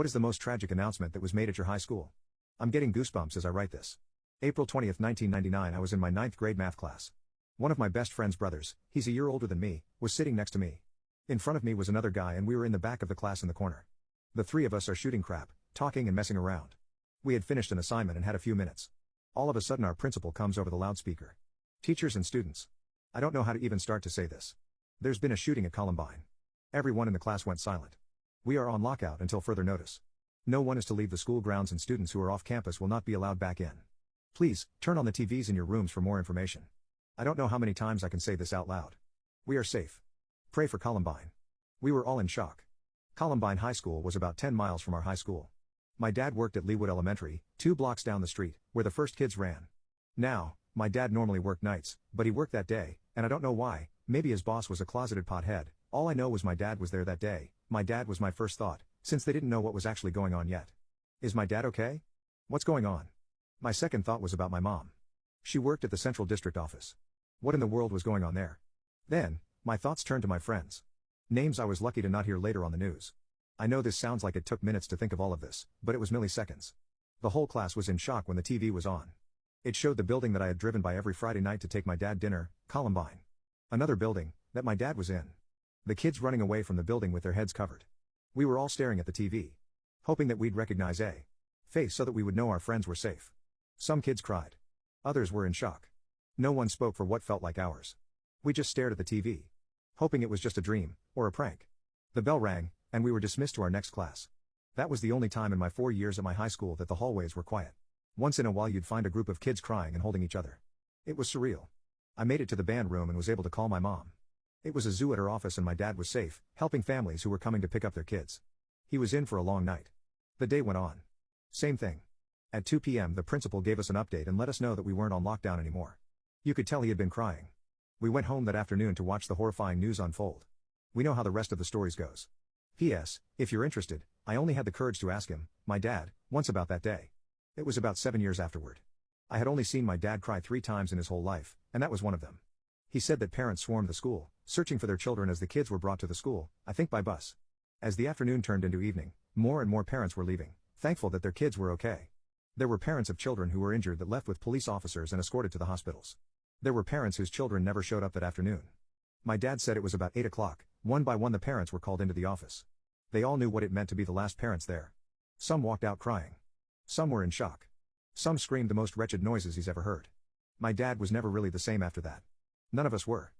What is the most tragic announcement that was made at your high school? I'm getting goosebumps as I write this. April 20th, 1999. I was in my 9th grade math class. One of my best friend's brothers, he's a year older than me, was sitting next to me. In front of me was another guy and we were in the back of the class in the corner. The three of us are shooting crap, talking and messing around. We had finished an assignment and had a few minutes. All of a sudden our principal comes over the loudspeaker. Teachers and students. I don't know how to even start to say this. There's been a shooting at Columbine. Everyone in the class went silent. We are on lockout until further notice. No one is to leave the school grounds and students who are off campus will not be allowed back in. Please, turn on the TVs in your rooms for more information. I don't know how many times I can say this out loud. We are safe. Pray for Columbine. We were all in shock. Columbine High School was about 10 miles from our high school. My dad worked at Leewood Elementary, 2 blocks down the street, where the first kids ran. Now, my dad normally worked nights, but he worked that day, and I don't know why. Maybe his boss was a closeted pothead. All I know was my dad was there that day. My dad was my first thought, since they didn't know what was actually going on yet. Is my dad okay? What's going on? My second thought was about my mom. She worked at the Central District office. What in the world was going on there? Then, my thoughts turned to my friends. Names I was lucky to not hear later on the news. I know this sounds like it took minutes to think of all of this, but it was milliseconds. The whole class was in shock when the TV was on. It showed the building that I had driven by every Friday night to take my dad dinner, Columbine. Another building, that my dad was in. The kids running away from the building with their heads covered. We were all staring at the TV. Hoping that we'd recognize a face so that we would know our friends were safe. Some kids cried. Others were in shock. No one spoke for what felt like hours. We just stared at the TV. Hoping it was just a dream, or a prank. The bell rang, and we were dismissed to our next class. That was the only time in my 4 years at my high school that the hallways were quiet. Once in a while you'd find a group of kids crying and holding each other. It was surreal. I made it to the band room and was able to call my mom. It was a zoo at her office and my dad was safe, helping families who were coming to pick up their kids. He was in for a long night. The day went on. Same thing. At 2 p.m. the principal gave us an update and let us know that we weren't on lockdown anymore. You could tell he had been crying. We went home that afternoon to watch the horrifying news unfold. We know how the rest of the stories goes. P.S. If you're interested, I only had the courage to ask him, my dad, once about that day. It was about 7 years afterward. I had only seen my dad cry 3 times in his whole life, and that was one of them. He said that parents swarmed the school, searching for their children as the kids were brought to the school, I think by bus. As the afternoon turned into evening, more and more parents were leaving, thankful that their kids were okay. There were parents of children who were injured that left with police officers and escorted to the hospitals. There were parents whose children never showed up that afternoon. My dad said it was about 8 o'clock, one by one the parents were called into the office. They all knew what it meant to be the last parents there. Some walked out crying. Some were in shock. Some screamed the most wretched noises he's ever heard. My dad was never really the same after that. None of us were.